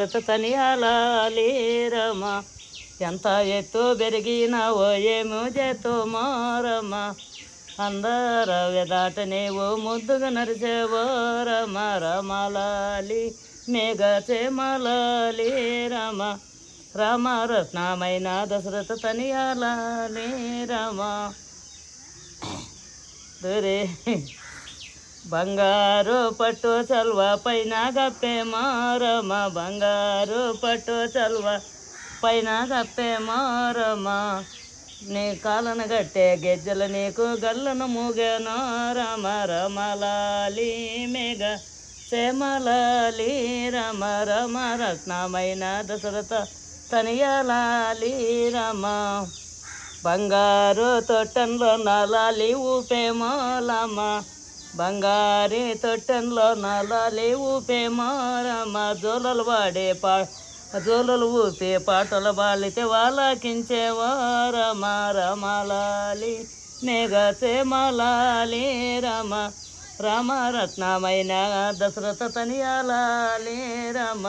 తనియాలి రమ ఎంత ఎత్తు పెరిగినావో ఏమో చేతో మారమ్మ అందర వెదాట నీవు ముద్దుగా నరిచేవో రమ రమలాలి మేఘ చేమలాలి రమ రామ రత్నమైన దశరథ తనియాలి రమ దొరే బంగారు పట్టు చల్వ పైన గప్పే మారమ్మ బంగారు పట్టు చల్వ పైన గప్పే మారమ్మ నీ కాలను గట్టే గెజ్జలు నీకు గల్లను మూగేనో రమ రమలాలి మేఘ శ్యామలాలి రమ రమ రత్నమైన దశరథ తనియాలి రమ బంగారు తొట్టంలో నలాలి ఊపే మోలమ్మ బంగారి తొట్టెంలో నలాలి ఊపే మారమ్మ జోలలు వాడే జోలలు ఊపే పాటలు బాలితే వాళ్ళకించే వారమ రమలాలి మేఘ చేమలాలి రమ రామ రత్నమైన దశరథ తనియాలి రమ